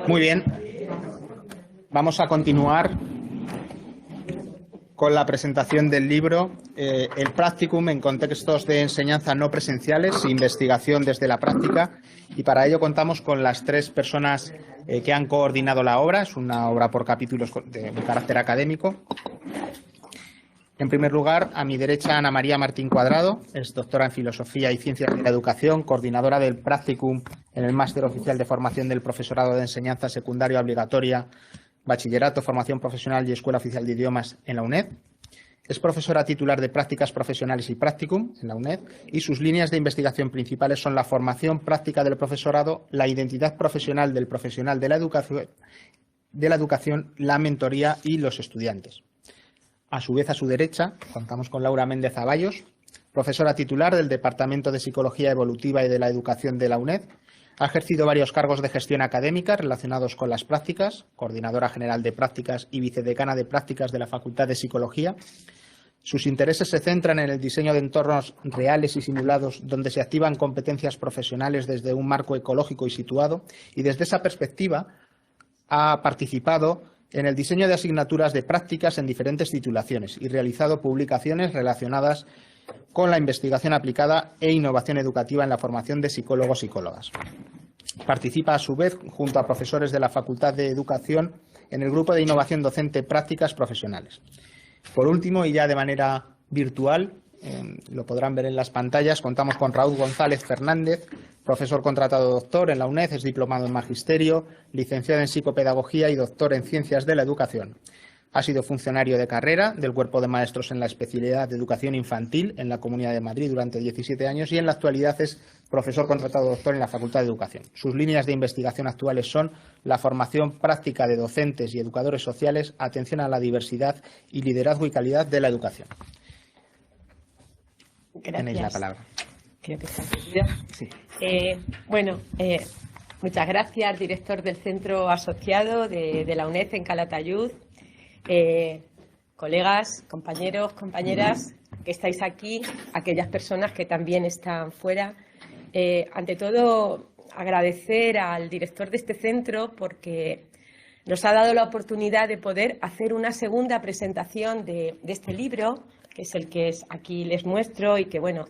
Muy bien, vamos a continuar con la presentación del libro El Practicum en contextos de enseñanza no presenciales, investigación desde la práctica, y para ello contamos con las tres personas que han coordinado la obra. Es una obra por capítulos de carácter académico. En primer lugar, a mi derecha, Ana María Martín Cuadrado, es doctora en Filosofía y Ciencias de la Educación, coordinadora del Practicum en el Máster Oficial de Formación del Profesorado de Enseñanza Secundaria Obligatoria, Bachillerato, Formación Profesional y Escuela Oficial de Idiomas en la UNED. Es profesora titular de Prácticas Profesionales y Practicum en la UNED, y sus líneas de investigación principales son la formación práctica del profesorado, la identidad profesional del profesional de la educación, la mentoría y los estudiantes. A su vez, a su derecha, contamos con Laura Méndez Zaballos, profesora titular del Departamento de Psicología Evolutiva y de la Educación de la UNED. Ha ejercido varios cargos de gestión académica relacionados con las prácticas, coordinadora general de prácticas y vicedecana de prácticas de la Facultad de Psicología. Sus intereses se centran en el diseño de entornos reales y simulados donde se activan competencias profesionales desde un marco ecológico y situado, y desde esa perspectiva ha participado en el diseño de asignaturas de prácticas en diferentes titulaciones y realizado publicaciones relacionadas con la investigación aplicada e innovación educativa en la formación de psicólogos y psicólogas. Participa a su vez, junto a profesores de la Facultad de Educación, en el grupo de innovación docente Prácticas Profesionales. Por último, y ya de manera virtual, lo podrán ver en las pantallas, contamos con Raúl González Fernández, profesor contratado doctor en la UNED, es diplomado en Magisterio, licenciado en Psicopedagogía y doctor en Ciencias de la Educación. Ha sido funcionario de carrera del Cuerpo de Maestros en la especialidad de Educación Infantil en la Comunidad de Madrid durante 17 años y en la actualidad es profesor contratado doctor en la Facultad de Educación. Sus líneas de investigación actuales son la formación práctica de docentes y educadores sociales, atención a la diversidad y liderazgo y calidad de la educación. Gracias. Tenéis la palabra. Creo que está entendido. Sí. Muchas gracias, director del Centro Asociado de la UNED en Calatayud, colegas, compañeros, compañeras que estáis aquí, aquellas personas que también están fuera. Ante todo, agradecer al director de este centro porque nos ha dado la oportunidad de poder hacer una segunda presentación de este libro, que es el que aquí les muestro, y que, bueno,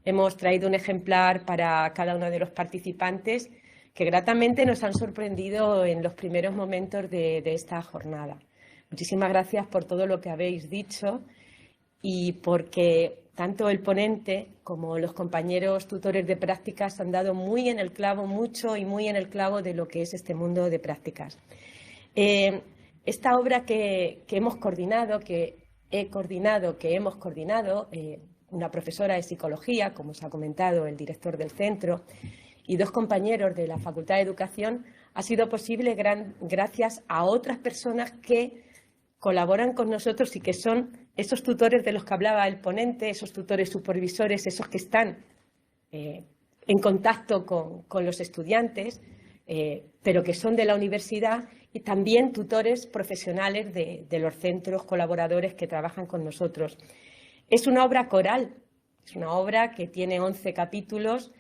hemos traído un ejemplar para cada uno de los participantes que gratamente nos han sorprendido en los primeros momentos de esta jornada. Muchísimas gracias por todo lo que habéis dicho y porque tanto el ponente como los compañeros tutores de prácticas han dado muy en el clavo, mucho y muy en el clavo de lo que es este mundo de prácticas. Esta obra que hemos coordinado, una profesora de psicología, como os ha comentado el director del centro, y dos compañeros de la Facultad de Educación, ha sido posible gracias a otras personas que colaboran con nosotros y que son esos tutores de los que hablaba el ponente, esos tutores supervisores, esos que están en contacto con los estudiantes, pero que son de la universidad, y también tutores profesionales de los centros colaboradores que trabajan con nosotros. Es una obra coral, es una obra que tiene 11 capítulos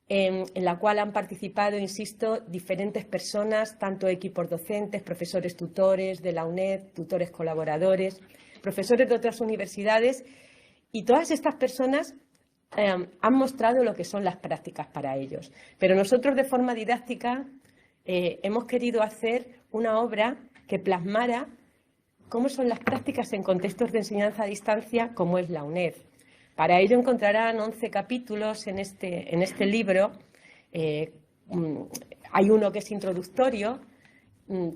en la cual han participado, insisto, diferentes personas, tanto equipos docentes, profesores tutores de la UNED, tutores colaboradores, profesores de otras universidades, y todas estas personas han mostrado lo que son las prácticas para ellos. Pero nosotros, de forma didáctica, hemos querido hacer una obra que plasmara cómo son las prácticas en contextos de enseñanza a distancia, como es la UNED. Para ello encontrarán 11 capítulos en este libro. Hay uno que es introductorio.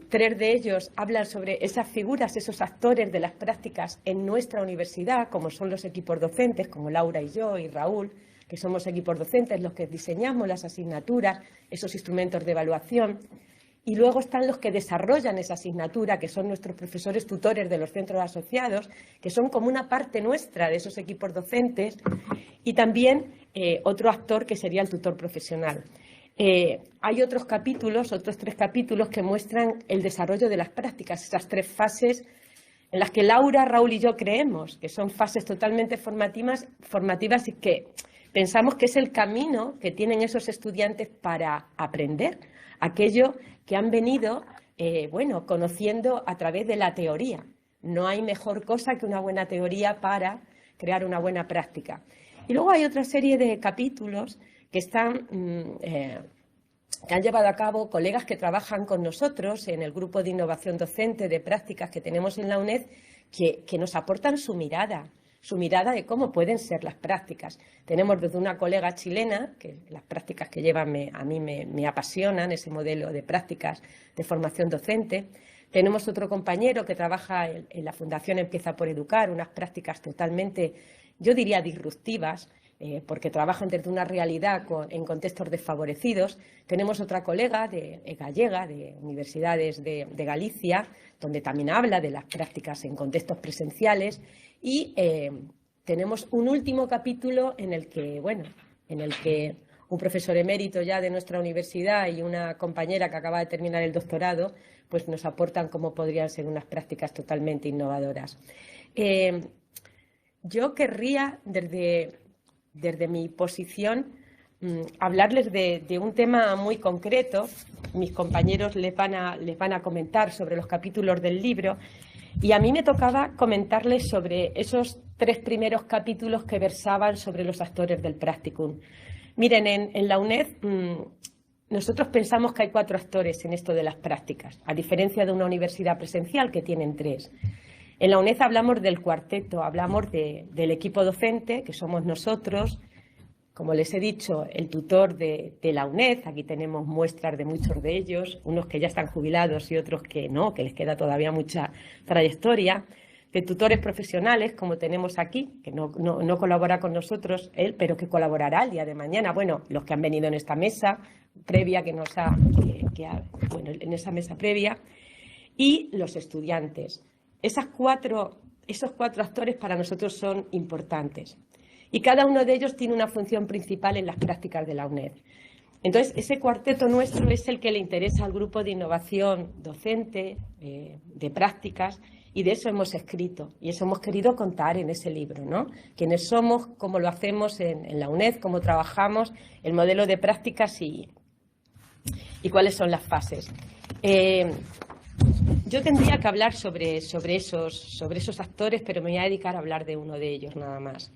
3 de ellos hablan sobre esas figuras, esos actores de las prácticas en nuestra universidad, como son los equipos docentes, como Laura y yo y Raúl, que somos equipos docentes los que diseñamos las asignaturas, esos instrumentos de evaluación. Y luego están los que desarrollan esa asignatura, que son nuestros profesores tutores de los centros asociados, que son como una parte nuestra de esos equipos docentes, y también otro actor que sería el tutor profesional. Hay otros 3 capítulos que muestran el desarrollo de las prácticas, esas 3 fases en las que Laura, Raúl y yo creemos que son fases totalmente formativas y que pensamos que es el camino que tienen esos estudiantes para aprender aquello que han venido bueno, conociendo a través de la teoría. No hay mejor cosa que una buena teoría para crear una buena práctica. Y luego hay otra serie de capítulos que que han llevado a cabo colegas que trabajan con nosotros en el grupo de innovación docente de prácticas que tenemos en la UNED, que nos aportan su mirada de cómo pueden ser las prácticas. Tenemos desde una colega chilena, que las prácticas que llevan a mí me apasionan, ese modelo de prácticas de formación docente. Tenemos otro compañero que trabaja en la Fundación Empieza por Educar, unas prácticas totalmente, yo diría, disruptivas, porque trabajan desde una realidad en contextos desfavorecidos. Tenemos otra colega gallega, de universidades de Galicia, donde también habla de las prácticas en contextos presenciales. Y tenemos un último capítulo en el que un profesor emérito ya de nuestra universidad y una compañera que acaba de terminar el doctorado, pues nos aportan cómo podrían ser unas prácticas totalmente innovadoras. Yo querría, desde mi posición, hablarles de un tema muy concreto. Mis compañeros les van a comentar sobre los capítulos del libro, y a mí me tocaba comentarles sobre esos 3 primeros capítulos que versaban sobre los actores del practicum. Miren, en la UNED nosotros pensamos que hay 4 actores en esto de las prácticas, a diferencia de una universidad presencial que tienen 3. En la UNED hablamos del cuarteto, hablamos del equipo docente, que somos nosotros, como les he dicho, el tutor de la UNED. Aquí tenemos muestras de muchos de ellos, unos que ya están jubilados y otros que no, que les queda todavía mucha trayectoria. De tutores profesionales, como tenemos aquí, que no colabora con nosotros él, pero que colaborará el día de mañana. Bueno, los que han venido en esta mesa previa, bueno, en esa mesa previa, y los estudiantes. Esos 4 actores para nosotros son importantes. Y cada uno de ellos tiene una función principal en las prácticas de la UNED. Entonces, ese cuarteto nuestro es el que le interesa al grupo de innovación docente, de prácticas, y de eso hemos escrito. Y eso hemos querido contar en ese libro, ¿no? Quiénes somos, cómo lo hacemos en la UNED, cómo trabajamos, el modelo de prácticas y cuáles son las fases. Yo tendría que hablar sobre esos actores, pero me voy a dedicar a hablar de uno de ellos nada más.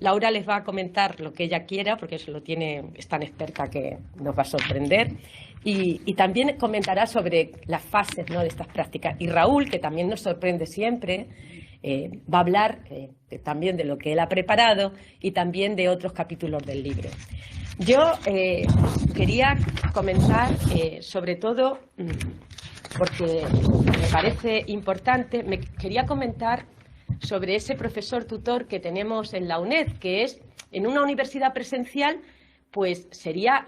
Laura les va a comentar lo que ella quiera, porque eso es tan experta que nos va a sorprender. Y también comentará sobre las fases, ¿no?, de estas prácticas. Y Raúl, que también nos sorprende siempre, va a hablar también de lo que él ha preparado y también de otros capítulos del libro. Yo quería comenzar, sobre todo, porque me parece importante, quería comentar sobre ese profesor tutor que tenemos en la UNED, que es, en una universidad presencial, pues sería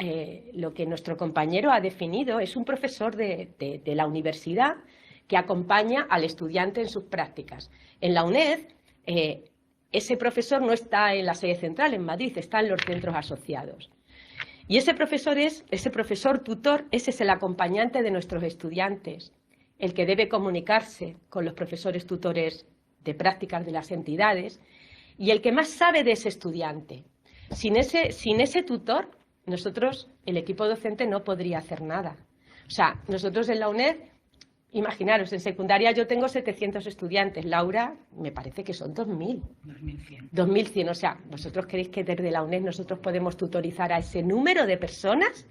lo que nuestro compañero ha definido, es un profesor de la universidad que acompaña al estudiante en sus prácticas. En la UNED, ese profesor no está en la sede central, en Madrid, está en los centros asociados. Y ese profesor tutor, ese es el acompañante de nuestros estudiantes, el que debe comunicarse con los profesores tutores de prácticas de las entidades y el que más sabe de ese estudiante. Sin ese tutor, nosotros, el equipo docente, no podría hacer nada. O sea, nosotros en la UNED, imaginaros, en secundaria yo tengo 700 estudiantes, Laura, me parece que son 2.000. 2.100. 2.100, o sea, ¿vosotros creéis que desde la UNED nosotros podemos tutorizar a ese número de personas?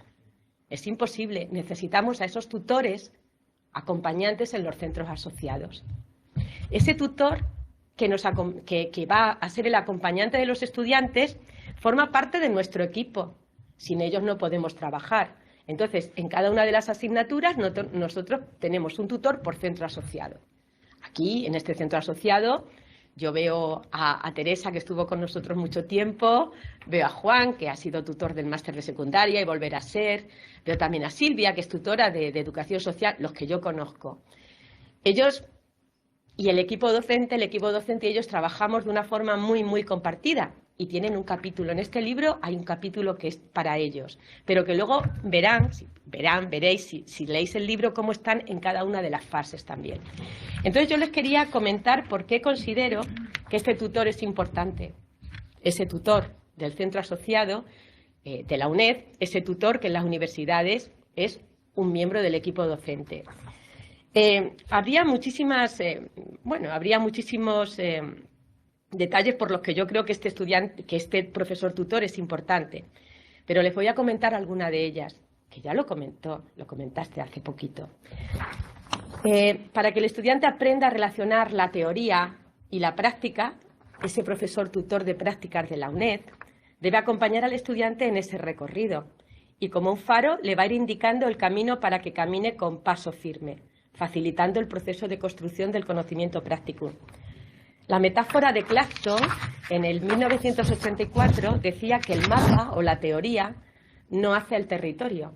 Es imposible, necesitamos a esos tutores acompañantes en los centros asociados. Ese tutor que va a ser el acompañante de los estudiantes forma parte de nuestro equipo. Sin ellos no podemos trabajar. Entonces, en cada una de las asignaturas nosotros tenemos un tutor por centro asociado. Aquí, en este centro asociado, yo veo a Teresa, que estuvo con nosotros mucho tiempo, veo a Juan, que ha sido tutor del máster de secundaria y volverá a ser, veo también a Silvia, que es tutora de educación social, los que yo conozco. Ellos y el equipo docente y ellos trabajamos de una forma muy, muy compartida y tienen un capítulo. En este libro hay un capítulo que es para ellos, pero que luego veréis, si leéis el libro, cómo están en cada una de las fases también. Entonces yo les quería comentar por qué considero que este tutor es importante. Ese tutor del centro asociado de la UNED, ese tutor que en las universidades es un miembro del equipo docente. Habría muchísimos detalles por los que yo creo que este profesor tutor es importante, pero les voy a comentar alguna de ellas, que ya lo comentaste hace poquito. Para que el estudiante aprenda a relacionar la teoría y la práctica, ese profesor tutor de prácticas de la UNED debe acompañar al estudiante en ese recorrido y, como un faro, le va a ir indicando el camino para que camine con paso firme, facilitando el proceso de construcción del conocimiento práctico. La metáfora de Clapton, en el 1984, decía que el mapa o la teoría no hace el territorio,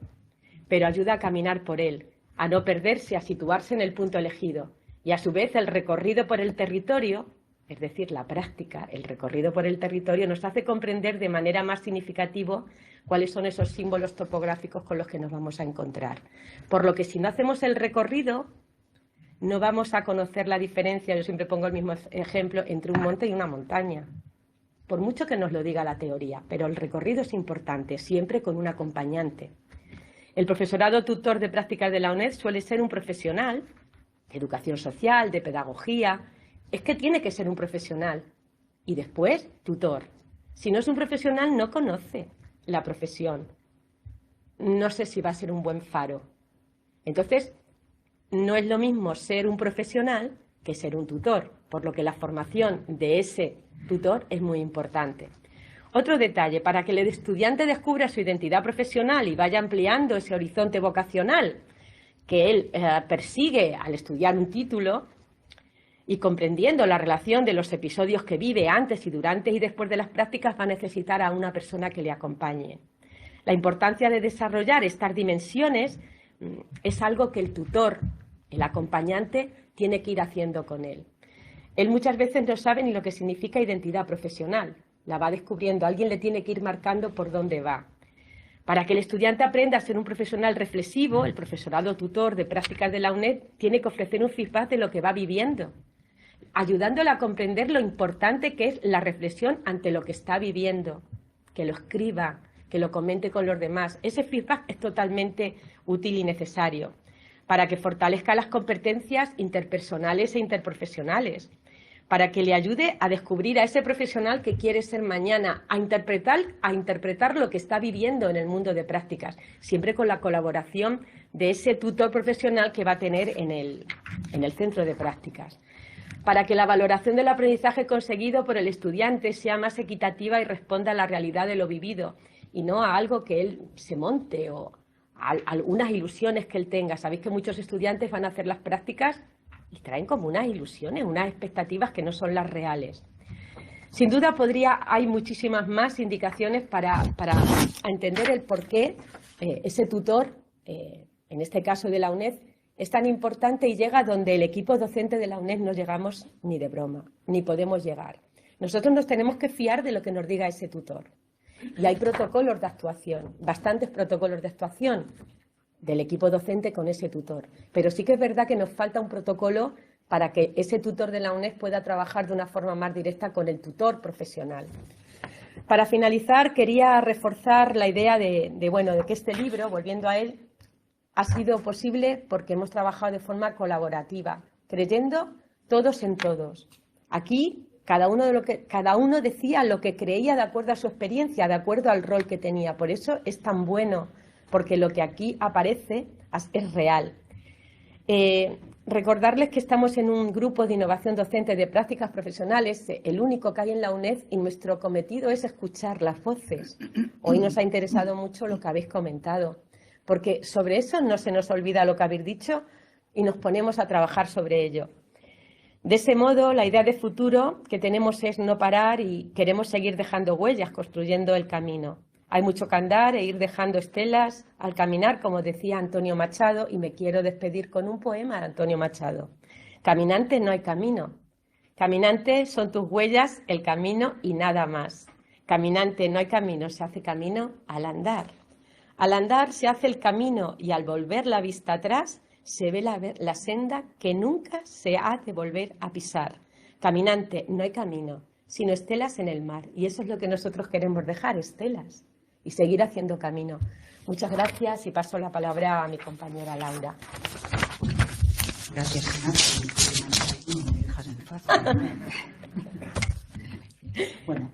pero ayuda a caminar por él, a no perderse, a situarse en el punto elegido. Y a su vez el recorrido por el territorio, es decir, la práctica, el recorrido por el territorio, nos hace comprender de manera más significativa cuáles son esos símbolos topográficos con los que nos vamos a encontrar. Por lo que si no hacemos el recorrido, no vamos a conocer la diferencia, yo siempre pongo el mismo ejemplo, entre un monte y una montaña. Por mucho que nos lo diga la teoría, pero el recorrido es importante, siempre con un acompañante. El profesorado tutor de prácticas de la UNED suele ser un profesional de educación social, de pedagogía. Es que tiene que ser un profesional. Y después, tutor. Si no es un profesional, no conoce la profesión. No sé si va a ser un buen faro. Entonces, no es lo mismo ser un profesional que ser un tutor, por lo que la formación de ese tutor es muy importante. Otro detalle, para que el estudiante descubra su identidad profesional y vaya ampliando ese horizonte vocacional que él persigue al estudiar un título y comprendiendo la relación de los episodios que vive antes y durante y después de las prácticas, va a necesitar a una persona que le acompañe. La importancia de desarrollar estas dimensiones es algo que el tutor, el acompañante, tiene que ir haciendo con él. Él muchas veces no sabe ni lo que significa identidad profesional. La va descubriendo, alguien le tiene que ir marcando por dónde va. Para que el estudiante aprenda a ser un profesional reflexivo, el profesorado tutor de prácticas de la UNED tiene que ofrecer un feedback de lo que va viviendo, ayudándole a comprender lo importante que es la reflexión ante lo que está viviendo, que lo escriba, que lo comente con los demás. Ese feedback es totalmente útil y necesario para que fortalezca las competencias interpersonales e interprofesionales, para que le ayude a descubrir a ese profesional que quiere ser mañana, a interpretar lo que está viviendo en el mundo de prácticas, siempre con la colaboración de ese tutor profesional que va a tener en el centro de prácticas, para que la valoración del aprendizaje conseguido por el estudiante sea más equitativa y responda a la realidad de lo vivido y no a algo que él se monte o a algunas ilusiones que él tenga. Sabéis que muchos estudiantes van a hacer las prácticas y traen como unas ilusiones, unas expectativas que no son las reales. Sin duda hay muchísimas más indicaciones para entender el por qué ese tutor, en este caso de la UNED, es tan importante y llega donde el equipo docente de la UNED no llegamos ni de broma, ni podemos llegar. Nosotros nos tenemos que fiar de lo que nos diga ese tutor. Y hay protocolos de actuación, bastantes protocolos de actuación del equipo docente con ese tutor. Pero sí que es verdad que nos falta un protocolo para que ese tutor de la UNED pueda trabajar de una forma más directa con el tutor profesional. Para finalizar, quería reforzar la idea de que este libro, volviendo a él, ha sido posible porque hemos trabajado de forma colaborativa, creyendo todos en todos. Aquí cada uno decía lo que creía de acuerdo a su experiencia, de acuerdo al rol que tenía. Por eso es tan bueno, porque lo que aquí aparece es real. Recordarles que estamos en un grupo de innovación docente de prácticas profesionales, el único que hay en la UNED, y nuestro cometido es escuchar las voces. Hoy nos ha interesado mucho lo que habéis comentado, porque sobre eso no se nos olvida lo que habéis dicho y nos ponemos a trabajar sobre ello. De ese modo, la idea de futuro que tenemos es no parar y queremos seguir dejando huellas, construyendo el camino. Hay mucho que andar e ir dejando estelas al caminar, como decía Antonio Machado, y me quiero despedir con un poema de Antonio Machado. Caminante no hay camino. Caminante son tus huellas, el camino y nada más. Caminante no hay camino, se hace camino al andar. Al andar se hace el camino y al volver la vista atrás se ve la senda que nunca se ha de volver a pisar. Caminante, no hay camino, sino estelas en el mar. Y eso es lo que nosotros queremos dejar, estelas, y seguir haciendo camino. Muchas gracias y paso la palabra a mi compañera Laura. Gracias, Ana. Me dejas en fácil. Bueno.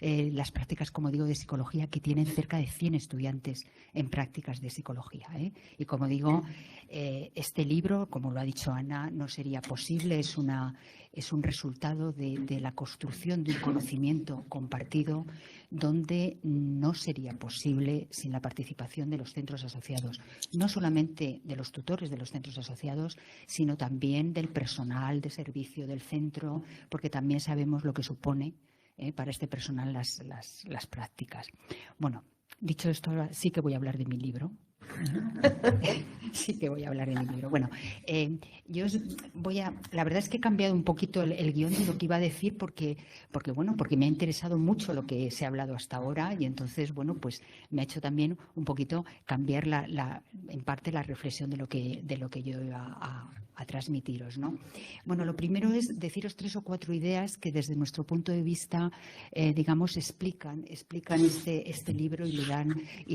Las prácticas, como digo, de psicología, que tienen cerca de 100 estudiantes en prácticas de psicología. Y como digo, este libro, como lo ha dicho Ana, no sería posible, es un resultado de la construcción de un conocimiento compartido donde no sería posible sin la participación de los centros asociados, no solamente de los tutores de los centros asociados, sino también del personal de servicio del centro, porque también sabemos lo que supone para este personal las prácticas. Bueno, dicho esto, ahora sí que voy a hablar de mi libro. Sí que voy a hablar de mi libro. Bueno, la verdad es que he cambiado un poquito el guión de lo que iba a decir porque me ha interesado mucho lo que se ha hablado hasta ahora y entonces, bueno, pues me ha hecho también un poquito cambiar en parte la reflexión de lo que yo iba a transmitiros, ¿no? Bueno, lo primero es deciros 3 o 4 ideas que desde nuestro punto de vista, digamos, explican este libro y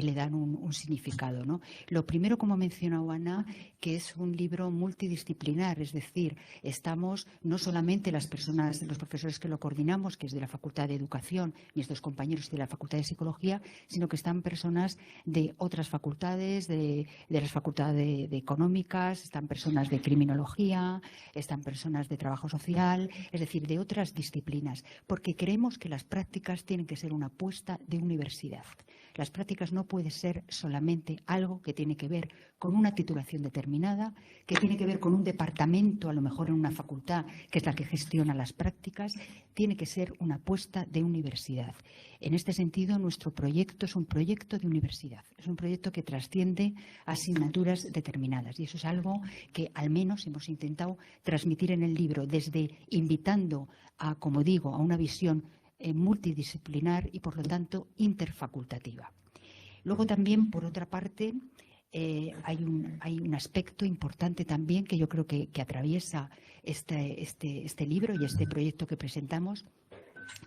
le dan un significado, ¿no? Lo primero, como ha mencionado Ana, que es un libro multidisciplinar, es decir, estamos no solamente los profesores que lo coordinamos, que es de la Facultad de Educación, y estos compañeros de la Facultad de Psicología, sino que están personas de otras facultades, de las facultades de Económicas, están personas de Criminología, están personas de Trabajo Social, es decir, de otras disciplinas, porque creemos que las prácticas tienen que ser una apuesta de universidad. Las prácticas no pueden ser solamente algo que tiene que ver con una titulación determinada, que tiene que ver con un departamento, a lo mejor en una facultad, que es la que gestiona las prácticas, tiene que ser una apuesta de universidad. En este sentido, nuestro proyecto es un proyecto de universidad, es un proyecto que trasciende asignaturas determinadas y eso es algo que al menos hemos intentado transmitir en el libro, desde invitando a, como digo, a una visión multidisciplinar y, por lo tanto, interfacultativa. Luego también, por otra parte, hay un aspecto importante también que yo creo que atraviesa este libro y este proyecto que presentamos,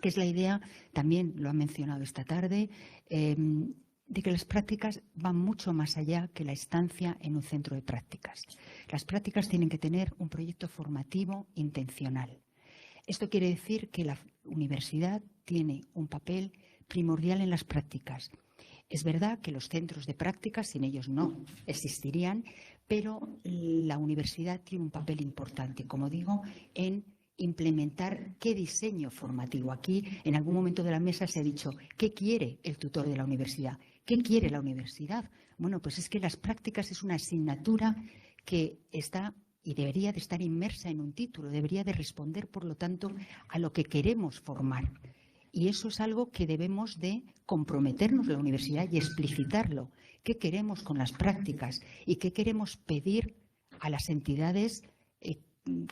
que es la idea, también lo ha mencionado esta tarde, de que las prácticas van mucho más allá que la estancia en un centro de prácticas. Las prácticas tienen que tener un proyecto formativo intencional. Esto quiere decir que la universidad tiene un papel primordial en las prácticas. Es verdad que los centros de prácticas, sin ellos no existirían, pero la universidad tiene un papel importante, como digo, en implementar qué diseño formativo. Aquí, en algún momento de la mesa se ha dicho, ¿qué quiere el tutor de la universidad? ¿Qué quiere la universidad? Bueno, pues es que las prácticas es una asignatura que está y debería de estar inmersa en un título, debería de responder, por lo tanto, a lo que queremos formar. Y eso es algo que debemos de comprometernos la universidad y explicitarlo. ¿Qué queremos con las prácticas? ¿Y qué queremos pedir a las entidades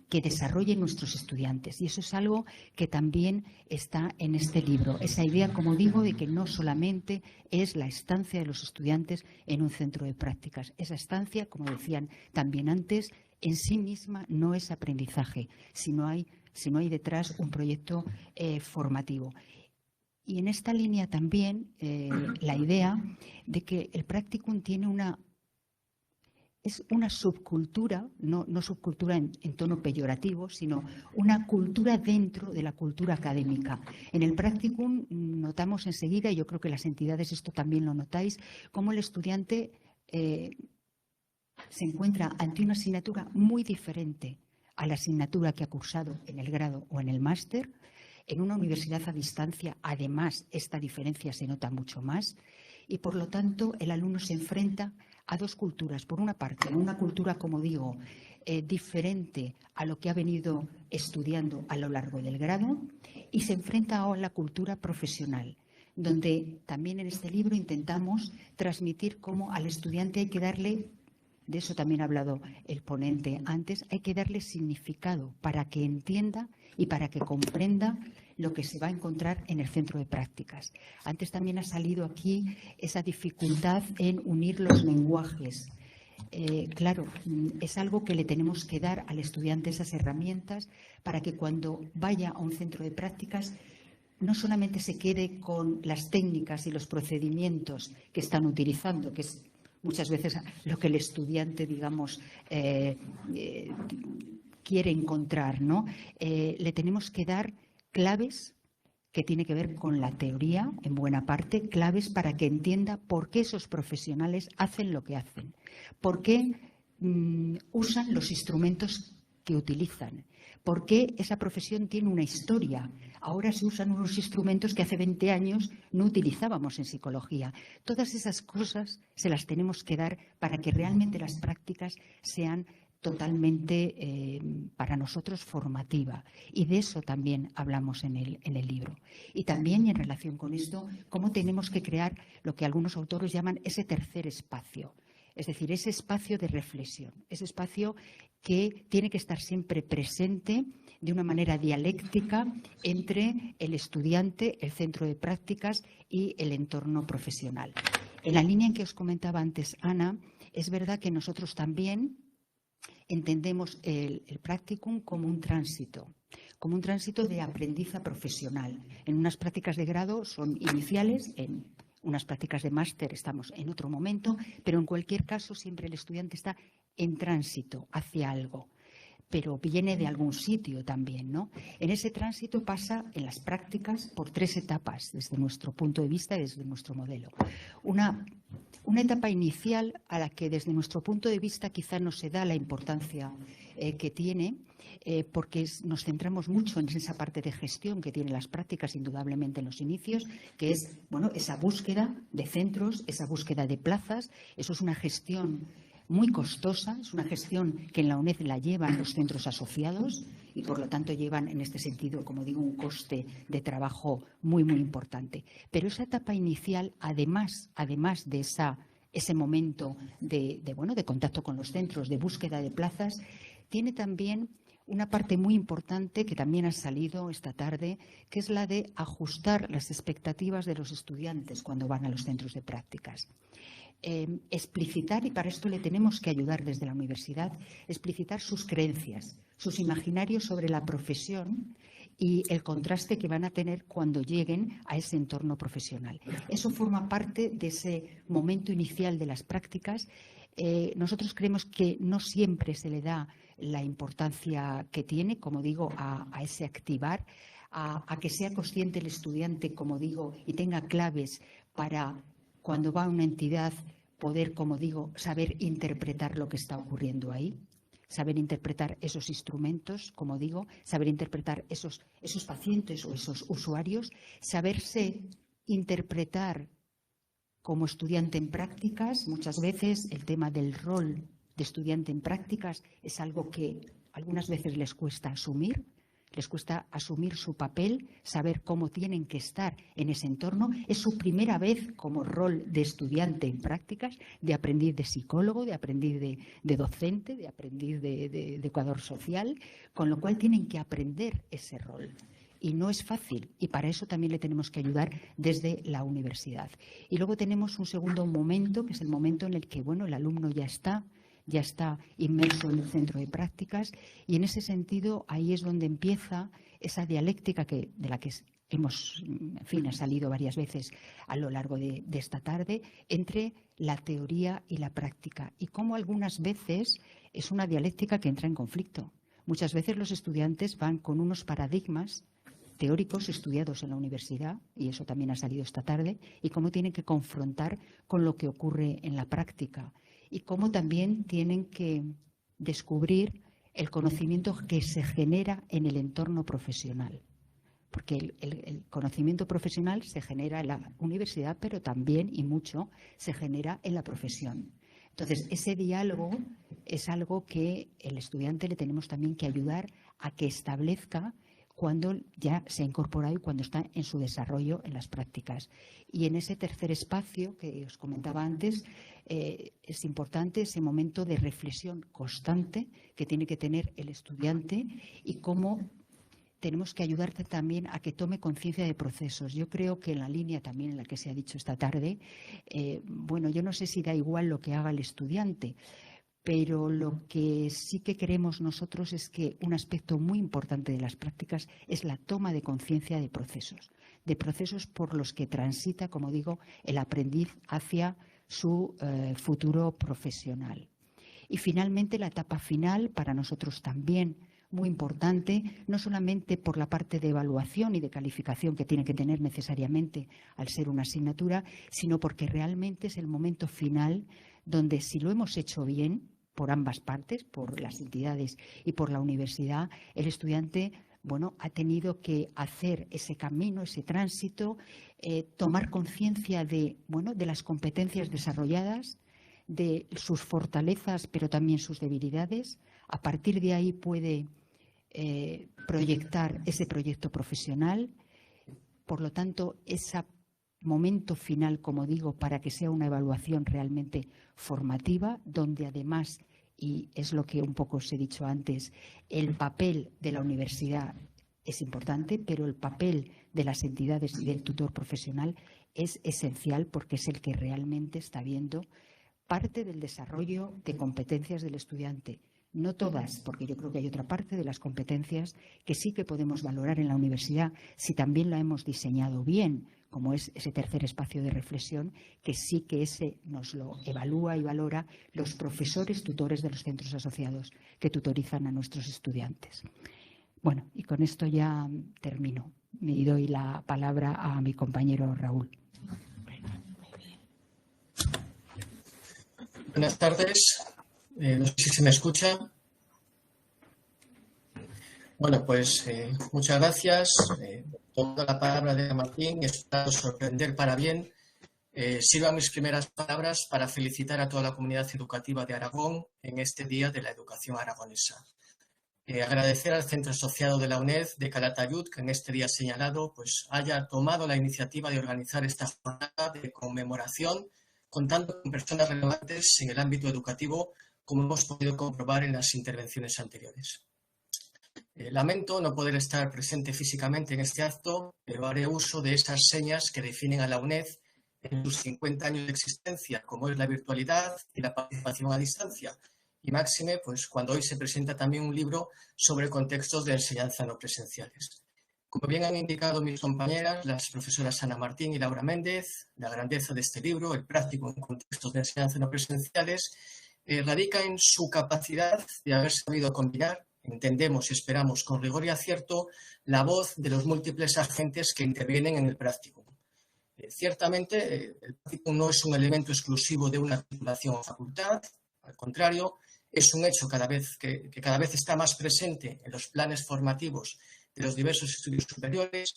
que desarrollen nuestros estudiantes? Y eso es algo que también está en este libro. Esa idea, como digo, de que no solamente es la estancia de los estudiantes en un centro de prácticas. Esa estancia, como decían también antes, en sí misma no es aprendizaje, si no hay detrás un proyecto formativo. Y en esta línea también la idea de que el practicum tiene es una subcultura, no subcultura en tono peyorativo, sino una cultura dentro de la cultura académica. En el practicum notamos enseguida, y yo creo que las entidades esto también lo notáis, cómo el estudiante se encuentra ante una asignatura muy diferente a la asignatura que ha cursado en el grado o en el máster. En una universidad a distancia, además, esta diferencia se nota mucho más y, por lo tanto, el alumno se enfrenta a dos culturas. Por una parte, una cultura, como digo, diferente a lo que ha venido estudiando a lo largo del grado, y se enfrenta a la cultura profesional, donde también en este libro intentamos transmitir cómo al estudiante hay que darle, de eso también ha hablado el ponente antes, hay que darle significado para que entienda y para que comprenda lo que se va a encontrar en el centro de prácticas. Antes también ha salido aquí esa dificultad en unir los lenguajes. Claro, es algo que le tenemos que dar al estudiante, esas herramientas, para que cuando vaya a un centro de prácticas no solamente se quede con las técnicas y los procedimientos que están utilizando, que es muchas veces lo que el estudiante, digamos, quiere encontrar, ¿no? Le tenemos que dar claves que tiene que ver con la teoría, en buena parte, claves para que entienda por qué esos profesionales hacen lo que hacen, por qué usan los instrumentos que utilizan, por qué esa profesión tiene una historia. Ahora se usan unos instrumentos que hace 20 años no utilizábamos en psicología. Todas esas cosas se las tenemos que dar para que realmente las prácticas sean totalmente para nosotros formativa, y de eso también hablamos en el libro. Y también, en relación con esto, cómo tenemos que crear lo que algunos autores llaman ese tercer espacio, es decir, ese espacio de reflexión, ese espacio que tiene que estar siempre presente de una manera dialéctica entre el estudiante, el centro de prácticas y el entorno profesional. En la línea en que os comentaba antes Ana, es verdad que nosotros también entendemos el practicum como un tránsito de aprendiz a profesional. En unas prácticas de grado son iniciales, en unas prácticas de máster estamos en otro momento, pero en cualquier caso siempre el estudiante está en tránsito hacia algo, pero viene de algún sitio también, ¿no? En ese tránsito pasa en las prácticas por 3 etapas desde nuestro punto de vista y desde nuestro modelo. Una etapa inicial a la que desde nuestro punto de vista quizá no se da la importancia que tiene, porque nos centramos mucho en esa parte de gestión que tienen las prácticas indudablemente en los inicios, que es, bueno, esa búsqueda de centros, esa búsqueda de plazas. Eso es una gestión muy costosa, es una gestión que en la UNED la llevan los centros asociados y por lo tanto llevan en este sentido, como digo, un coste de trabajo muy, muy importante. Pero esa etapa inicial, además de ese momento de contacto con los centros, de búsqueda de plazas, tiene también una parte muy importante que también ha salido esta tarde, que es la de ajustar las expectativas de los estudiantes cuando van a los centros de prácticas. Explicitar, y para esto le tenemos que ayudar desde la universidad, explicitar sus creencias, sus imaginarios sobre la profesión y el contraste que van a tener cuando lleguen a ese entorno profesional. Eso forma parte de ese momento inicial de las prácticas. Nosotros creemos que no siempre se le da la importancia que tiene, como digo, a ese activar, a que sea consciente el estudiante, como digo, y tenga claves para, cuando va a una entidad, poder, como digo, saber interpretar lo que está ocurriendo ahí, saber interpretar esos instrumentos, como digo, saber interpretar esos pacientes o esos usuarios, saberse interpretar como estudiante en prácticas. Muchas veces el tema del rol de estudiante en prácticas es algo que algunas veces les cuesta asumir su papel, saber cómo tienen que estar en ese entorno. Es su primera vez como rol de estudiante en prácticas, de aprendiz de psicólogo, de aprendiz de docente, de aprendiz de educador social, con lo cual tienen que aprender ese rol. Y no es fácil, y para eso también le tenemos que ayudar desde la universidad. Y luego tenemos un segundo momento, que es el momento en el que, el alumno ya está inmerso en el centro de prácticas, y en ese sentido ahí es donde empieza esa dialéctica de la que en fin, ha salido varias veces a lo largo de esta tarde, entre la teoría y la práctica, y cómo algunas veces es una dialéctica que entra en conflicto. Muchas veces los estudiantes van con unos paradigmas teóricos estudiados en la universidad, y eso también ha salido esta tarde, y cómo tienen que confrontar con lo que ocurre en la práctica, y cómo también tienen que descubrir el conocimiento que se genera en el entorno profesional. Porque el conocimiento profesional se genera en la universidad, pero también y mucho se genera en la profesión. Entonces, ese diálogo es algo que el estudiante le tenemos también que ayudar a que establezca cuando ya se ha incorporado y cuando está en su desarrollo en las prácticas. Y en ese tercer espacio que os comentaba antes, es importante ese momento de reflexión constante que tiene que tener el estudiante y cómo tenemos que ayudarte también a que tome conciencia de procesos. Yo creo que en la línea también en la que se ha dicho esta tarde, bueno, yo no sé si da igual lo que haga el estudiante, pero lo que sí que queremos nosotros es que un aspecto muy importante de las prácticas es la toma de conciencia de procesos por los que transita, como digo, el aprendiz hacia su futuro profesional. Y finalmente, la etapa final, para nosotros también muy importante, no solamente por la parte de evaluación y de calificación que tiene que tener necesariamente al ser una asignatura, sino porque realmente es el momento final donde, si lo hemos hecho bien, por ambas partes, por las entidades y por la universidad, el estudiante, bueno, ha tenido que hacer ese camino, ese tránsito, tomar conciencia de, bueno, de las competencias desarrolladas, de sus fortalezas, pero también sus debilidades. A partir de ahí puede proyectar ese proyecto profesional. Por lo tanto, ese momento final, como digo, para que sea una evaluación realmente formativa, donde además, y es lo que un poco os he dicho antes, el papel de la universidad es importante, pero el papel de las entidades y del tutor profesional es esencial, porque es el que realmente está viendo parte del desarrollo de competencias del estudiante. No todas, porque yo creo que hay otra parte de las competencias que sí que podemos valorar en la universidad si también la hemos diseñado bien, como es ese tercer espacio de reflexión, que sí que ese nos lo evalúa y valora los profesores tutores de los centros asociados que tutorizan a nuestros estudiantes. Bueno, y con esto ya termino. Me doy la palabra a mi compañero Raúl. Buenas tardes. No sé si se me escucha. Bueno, pues muchas gracias. Toda la palabra de Martín, espero sorprender para bien. Sirvan mis primeras palabras para felicitar a toda la comunidad educativa de Aragón en este Día de la Educación Aragonesa. Agradecer al Centro Asociado de la UNED de Calatayud, que en este día señalado pues, haya tomado la iniciativa de organizar esta jornada de conmemoración, contando con personas relevantes en el ámbito educativo, como hemos podido comprobar en las intervenciones anteriores. Lamento no poder estar presente físicamente en este acto, pero haré uso de esas señas que definen a la UNED en sus 50 años de existencia, como es la virtualidad y la participación a distancia, y máxime, pues cuando hoy se presenta también un libro sobre contextos de enseñanza no presenciales. Como bien han indicado mis compañeras, las profesoras Ana Martín y Laura Méndez, la grandeza de este libro, el práctico en contextos de enseñanza no presenciales, radica en su capacidad de haber sabido combinar, entendemos y esperamos con rigor y acierto, la voz de los múltiples agentes que intervienen en el práctico. Ciertamente, el práctico no es un elemento exclusivo de una titulación o facultad, al contrario, es un hecho que cada vez está más presente en los planes formativos de los diversos estudios superiores.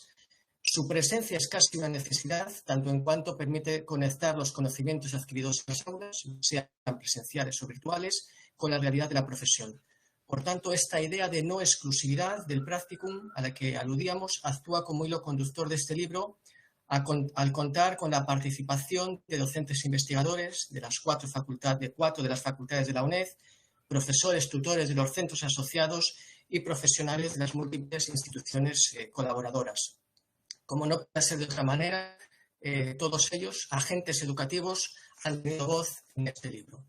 Su presencia es casi una necesidad, tanto en cuanto permite conectar los conocimientos adquiridos en las aulas, sean presenciales o virtuales, con la realidad de la profesión. Por tanto, esta idea de no exclusividad del practicum a la que aludíamos actúa como hilo conductor de este libro al contar con la participación de docentes investigadores de las cuatro de las facultades de la UNED, profesores tutores de los centros asociados y profesionales de las múltiples instituciones colaboradoras. Como no puede ser de otra manera, todos ellos, agentes educativos, han tenido voz en este libro.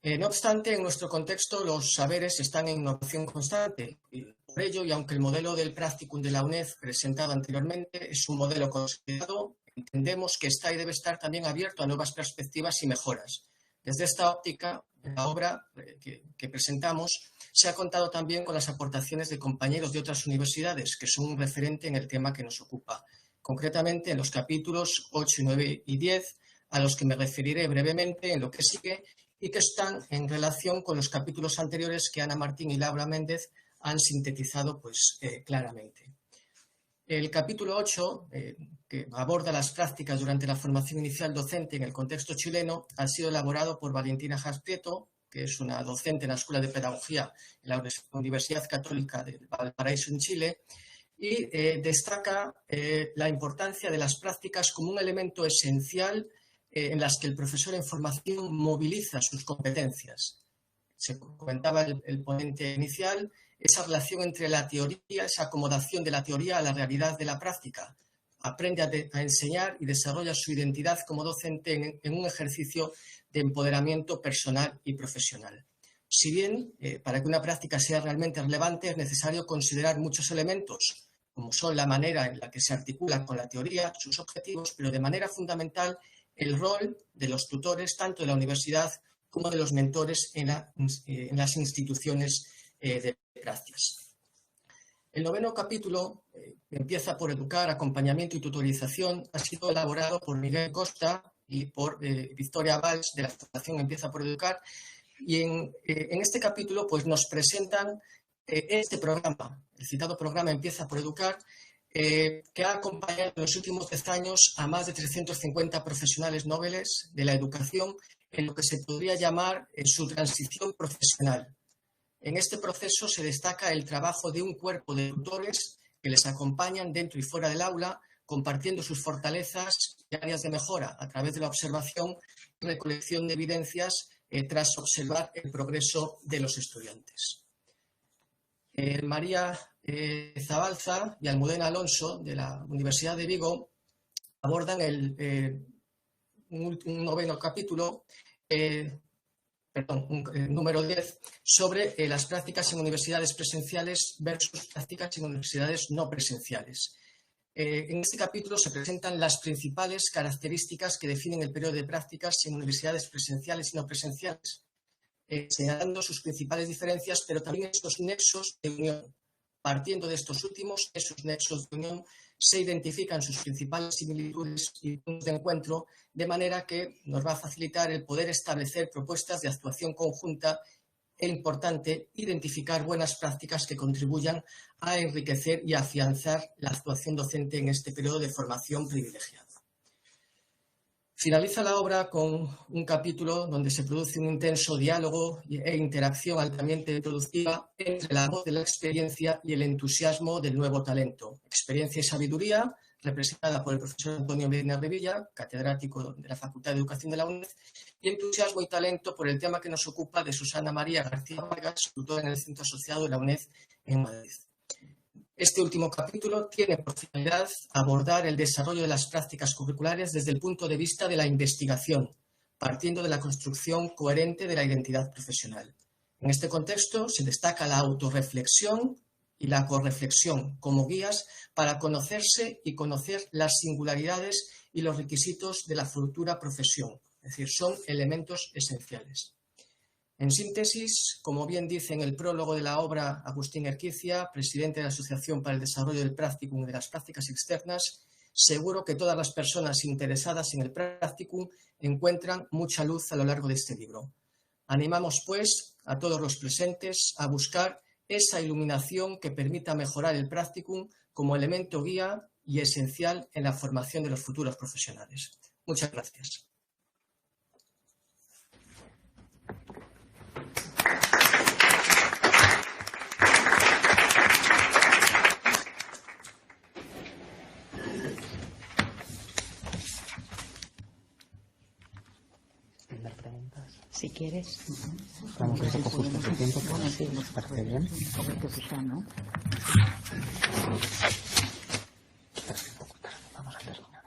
No obstante, en nuestro contexto los saberes están en innovación constante. Por ello, y aunque el modelo del Practicum de la UNED presentado anteriormente es un modelo consolidado, entendemos que está y debe estar también abierto a nuevas perspectivas y mejoras. Desde esta óptica, en la obra que presentamos se ha contado también con las aportaciones de compañeros de otras universidades que son un referente en el tema que nos ocupa. Concretamente, en los capítulos 8, 9 y 10, a los que me referiré brevemente en lo que sigue, y que están en relación con los capítulos anteriores que Ana Martín y Laura Méndez han sintetizado claramente. El capítulo 8, que aborda las prácticas durante la formación inicial docente en el contexto chileno, ha sido elaborado por Valentina Jas Prieto, que es una docente en la Escuela de Pedagogía en la Universidad Católica de Valparaíso en Chile, y destaca la importancia de las prácticas como un elemento esencial en las que el profesor en formación moviliza sus competencias. Se comentaba el ponente inicial, esa relación entre la teoría, esa acomodación de la teoría a la realidad de la práctica. Aprende a enseñar y desarrolla su identidad como docente en un ejercicio de empoderamiento personal y profesional. Si bien, para que una práctica sea realmente relevante, es necesario considerar muchos elementos, como son la manera en la que se articula con la teoría, sus objetivos, pero de manera fundamental el rol de los tutores, tanto de la universidad como de los mentores en las instituciones de prácticas. El noveno capítulo, que empieza por educar, acompañamiento y tutorización, ha sido elaborado por Miguel Costa y por Victoria Valls de la Fundación Empieza por Educar, y en este capítulo pues, nos presentan este programa, el citado programa Empieza por Educar, que ha acompañado en los últimos 10 años a más de 350 profesionales nobles de la educación en lo que se podría llamar su transición profesional. En este proceso se destaca el trabajo de un cuerpo de tutores que les acompañan dentro y fuera del aula, compartiendo sus fortalezas y áreas de mejora a través de la observación y recolección de evidencias tras observar el progreso de los estudiantes. María Zabalza y Almudena Alonso, de la Universidad de Vigo, abordan un noveno capítulo, número 10, sobre las prácticas en universidades presenciales versus prácticas en universidades no presenciales. En este capítulo se presentan las principales características que definen el periodo de prácticas en universidades presenciales y no presenciales, señalando sus principales diferencias, pero también estos nexos de unión. Partiendo de estos últimos, esos nexos de unión, se identifican sus principales similitudes y puntos de encuentro, de manera que nos va a facilitar el poder establecer propuestas de actuación conjunta e importante, identificar buenas prácticas que contribuyan a enriquecer y afianzar la actuación docente en este periodo de formación privilegiada. Finaliza la obra con un capítulo donde se produce un intenso diálogo e interacción altamente productiva entre la voz de la experiencia y el entusiasmo del nuevo talento. Experiencia y sabiduría, representada por el profesor Antonio Medina Revilla, catedrático de la Facultad de Educación de la UNED, y entusiasmo y talento por el tema que nos ocupa de Susana María García Vargas, tutora en el Centro Asociado de la UNED en Madrid. Este último capítulo tiene por finalidad abordar el desarrollo de las prácticas curriculares desde el punto de vista de la investigación, partiendo de la construcción coherente de la identidad profesional. En este contexto se destaca la autorreflexión y la correflexión como guías para conocerse y conocer las singularidades y los requisitos de la futura profesión, es decir, son elementos esenciales. En síntesis, como bien dice en el prólogo de la obra Agustín Erquicia, presidente de la Asociación para el Desarrollo del Practicum y de las Prácticas Externas, seguro que todas las personas interesadas en el Practicum encuentran mucha luz a lo largo de este libro. Animamos, pues, a todos los presentes a buscar esa iluminación que permita mejorar el Practicum como elemento guía y esencial en la formación de los futuros profesionales. Muchas gracias. Si quieres. Vamos un poco justo de tiempo, pero sí, nos parece bien. ¿No? Vamos a terminar.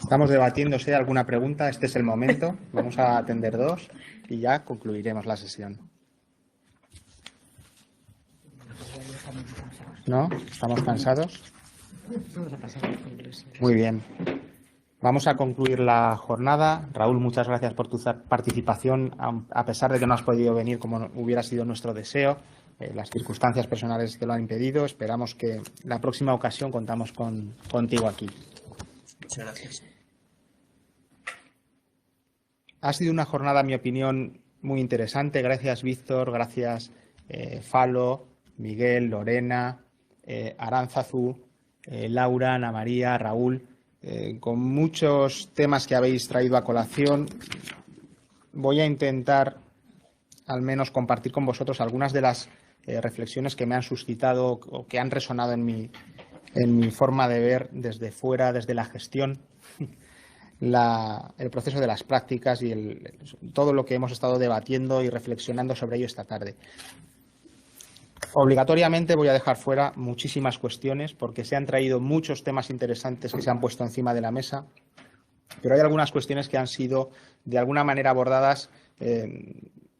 Estamos debatiendo si hay alguna pregunta. Este es el momento. Vamos a atender dos y ya concluiremos la sesión. ¿No? ¿Estamos cansados? Muy bien. Vamos a concluir la jornada. Raúl, muchas gracias por tu participación, a pesar de que no has podido venir como hubiera sido nuestro deseo. Las circunstancias personales te lo han impedido. Esperamos que la próxima ocasión contamos contigo aquí. Muchas gracias. Ha sido una jornada, en mi opinión, muy interesante. Gracias, Víctor. Gracias, Falo, Miguel, Lorena, Aránzazu, Laura, Ana María, Raúl. Con muchos temas que habéis traído a colación, voy a intentar al menos compartir con vosotros algunas de las reflexiones que me han suscitado o que han resonado en mi forma de ver desde fuera, desde la gestión, el proceso de las prácticas y todo lo que hemos estado debatiendo y reflexionando sobre ello esta tarde. Obligatoriamente voy a dejar fuera muchísimas cuestiones porque se han traído muchos temas interesantes que se han puesto encima de la mesa, pero hay algunas cuestiones que han sido de alguna manera abordadas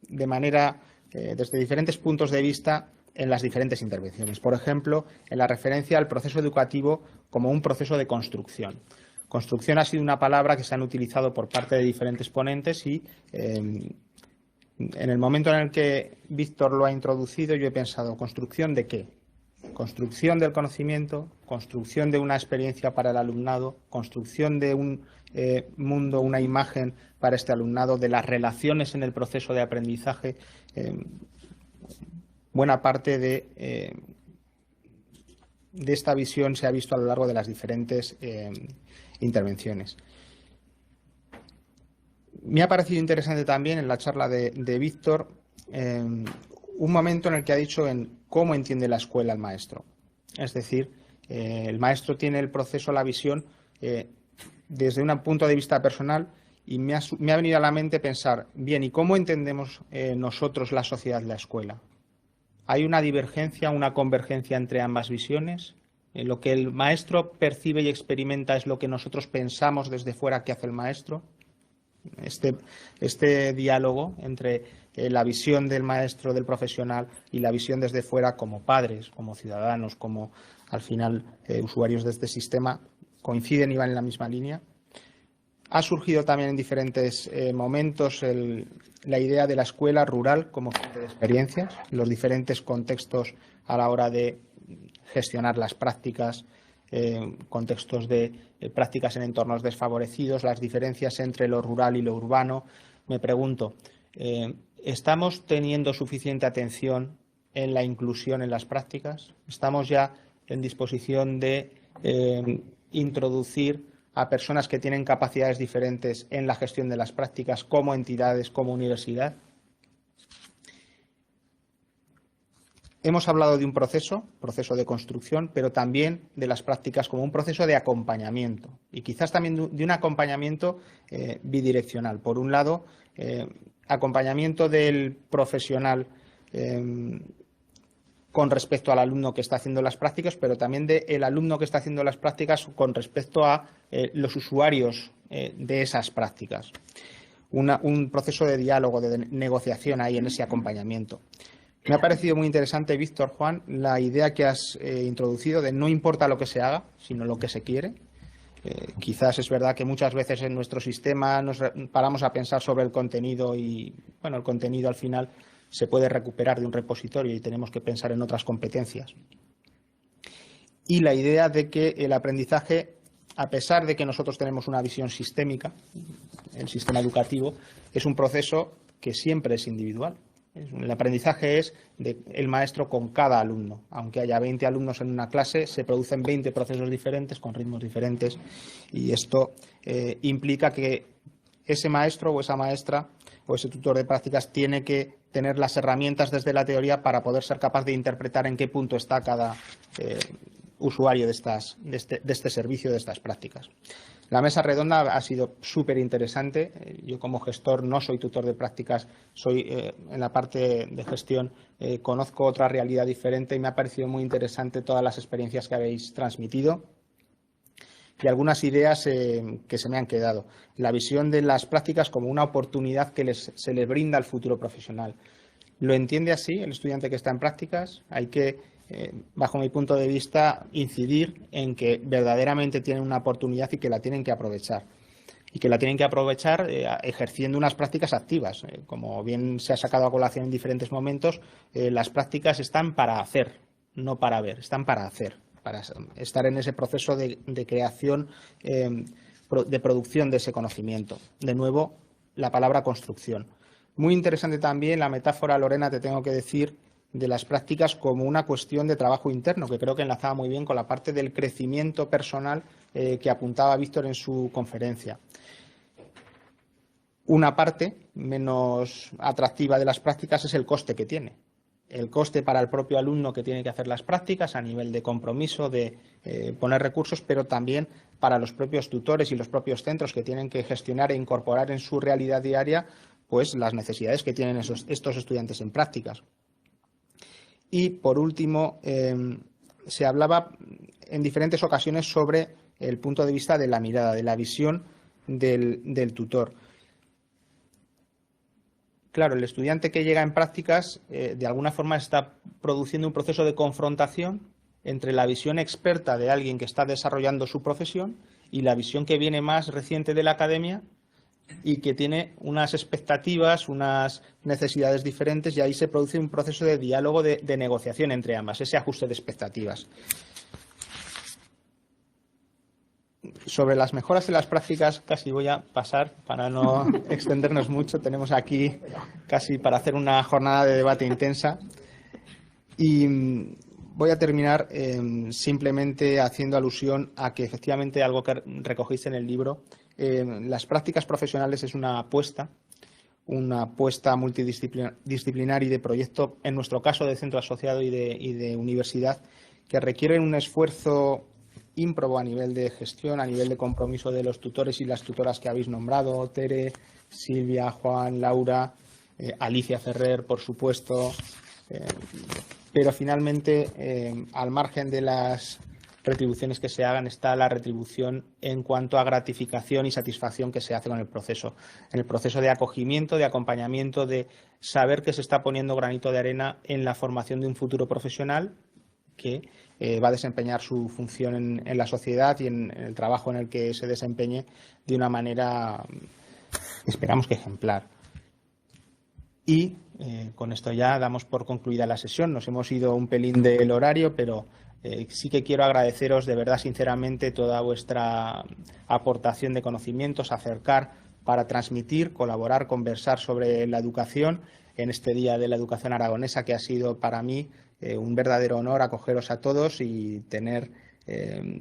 desde diferentes puntos de vista en las diferentes intervenciones. Por ejemplo, en la referencia al proceso educativo como un proceso de construcción. Construcción ha sido una palabra que se han utilizado por parte de diferentes ponentes y en el momento en el que Víctor lo ha introducido, yo he pensado, ¿construcción de qué? Construcción del conocimiento, construcción de una experiencia para el alumnado, construcción de un mundo, una imagen para este alumnado, de las relaciones en el proceso de aprendizaje. Buena parte de esta visión se ha visto a lo largo de las diferentes intervenciones. Me ha parecido interesante también en la charla de Víctor un momento en el que ha dicho en cómo entiende la escuela el maestro. Es decir, el maestro tiene el proceso, la visión desde un punto de vista personal y me ha venido a la mente pensar, bien, ¿y cómo entendemos nosotros la sociedad, la escuela? ¿Hay una divergencia, una convergencia entre ambas visiones? ¿Lo que el maestro percibe y experimenta es lo que nosotros pensamos desde fuera que hace el maestro? Este diálogo entre la visión del maestro, del profesional y la visión desde fuera como padres, como ciudadanos, como al final usuarios de este sistema, coinciden y van en la misma línea. Ha surgido también en diferentes momentos la idea de la escuela rural como fuente de experiencias, los diferentes contextos a la hora de gestionar las prácticas, contextos de prácticas en entornos desfavorecidos, las diferencias entre lo rural y lo urbano. Me pregunto, ¿estamos teniendo suficiente atención en la inclusión en las prácticas? ¿Estamos ya en disposición de introducir a personas que tienen capacidades diferentes en la gestión de las prácticas como entidades, como universidad? Hemos hablado de un proceso de construcción, pero también de las prácticas como un proceso de acompañamiento y quizás también de un acompañamiento bidireccional. Por un lado, acompañamiento del profesional con respecto al alumno que está haciendo las prácticas, pero también del alumno que está haciendo las prácticas con respecto a los usuarios de esas prácticas. Un proceso de diálogo, de negociación ahí en ese acompañamiento. Me ha parecido muy interesante, Víctor, Juan, la idea que has introducido de no importa lo que se haga, sino lo que se quiere. Quizás es verdad que muchas veces en nuestro sistema nos paramos a pensar sobre el contenido y, bueno, el contenido al final se puede recuperar de un repositorio y tenemos que pensar en otras competencias. Y la idea de que el aprendizaje, a pesar de que nosotros tenemos una visión sistémica, el sistema educativo, es un proceso que siempre es individual. El aprendizaje es del maestro con cada alumno. Aunque haya 20 alumnos en una clase, se producen 20 procesos diferentes, con ritmos diferentes, y esto implica que ese maestro o esa maestra o ese tutor de prácticas tiene que tener las herramientas desde la teoría para poder ser capaz de interpretar en qué punto está cada usuario de este servicio, de estas prácticas. La mesa redonda ha sido súper interesante. Yo como gestor no soy tutor de prácticas, soy en la parte de gestión, conozco otra realidad diferente y me ha parecido muy interesante todas las experiencias que habéis transmitido. y algunas ideas que se me han quedado. La visión de las prácticas como una oportunidad que se les brinda al futuro profesional. ¿Lo entiende así el estudiante que está en prácticas? Hay que, bajo mi punto de vista, incidir en que verdaderamente tienen una oportunidad y que la tienen que aprovechar. Y que la tienen que aprovechar ejerciendo unas prácticas activas. Como bien se ha sacado a colación en diferentes momentos, las prácticas están para hacer, no para ver, están para hacer, para estar en ese proceso de creación, de producción de ese conocimiento. De nuevo, la palabra construcción. Muy interesante también la metáfora, Lorena, te tengo que decir, de las prácticas como una cuestión de trabajo interno, que creo que enlazaba muy bien con la parte del crecimiento personal que apuntaba Víctor en su conferencia. Una parte menos atractiva de las prácticas es el coste que tiene. El coste para el propio alumno que tiene que hacer las prácticas a nivel de compromiso, de poner recursos, pero también para los propios tutores y los propios centros que tienen que gestionar e incorporar en su realidad diaria pues las necesidades que tienen estos estudiantes en prácticas. Y, por último, se hablaba en diferentes ocasiones sobre el punto de vista de la mirada, de la visión del tutor. Claro, el estudiante que llega en prácticas, de alguna forma está produciendo un proceso de confrontación entre la visión experta de alguien que está desarrollando su profesión y la visión que viene más reciente de la academia y que tiene unas expectativas, unas necesidades diferentes, y ahí se produce un proceso de diálogo, de negociación entre ambas, ese ajuste de expectativas. Sobre las mejoras de las prácticas casi voy a pasar para no extendernos mucho. Tenemos aquí casi para hacer una jornada de debate intensa. Y voy a terminar simplemente haciendo alusión a que efectivamente algo que recogiste en el libro, las prácticas profesionales es una apuesta multidisciplinar y de proyecto, en nuestro caso de centro asociado y de universidad, que requieren un esfuerzo ímprobo a nivel de gestión, a nivel de compromiso de los tutores y las tutoras que habéis nombrado, Tere, Silvia, Juan, Laura, Alicia Ferrer, por supuesto, pero finalmente, al margen de las retribuciones que se hagan, está la retribución en cuanto a gratificación y satisfacción que se hace con el proceso. En el proceso de acogimiento, de acompañamiento, de saber que se está poniendo granito de arena en la formación de un futuro profesional que va a desempeñar su función en la sociedad y en el trabajo en el que se desempeñe de una manera, esperamos que ejemplar. Y con esto ya damos por concluida la sesión. Nos hemos ido un pelín del horario, pero sí que quiero agradeceros de verdad sinceramente toda vuestra aportación de conocimientos, acercar para transmitir, colaborar, conversar sobre la educación en este Día de la Educación Aragonesa, que ha sido para mí un verdadero honor acogeros a todos y tener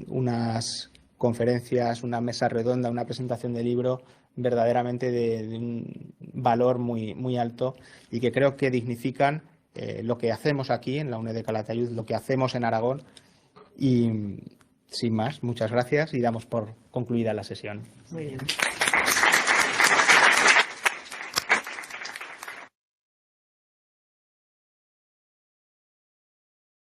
unas conferencias, una mesa redonda, una presentación de libro verdaderamente de un valor muy, muy alto y que creo que dignifican lo que hacemos aquí en la UNED de Calatayud, lo que hacemos en Aragón. Y sin más, muchas gracias y damos por concluida la sesión. Muy bien.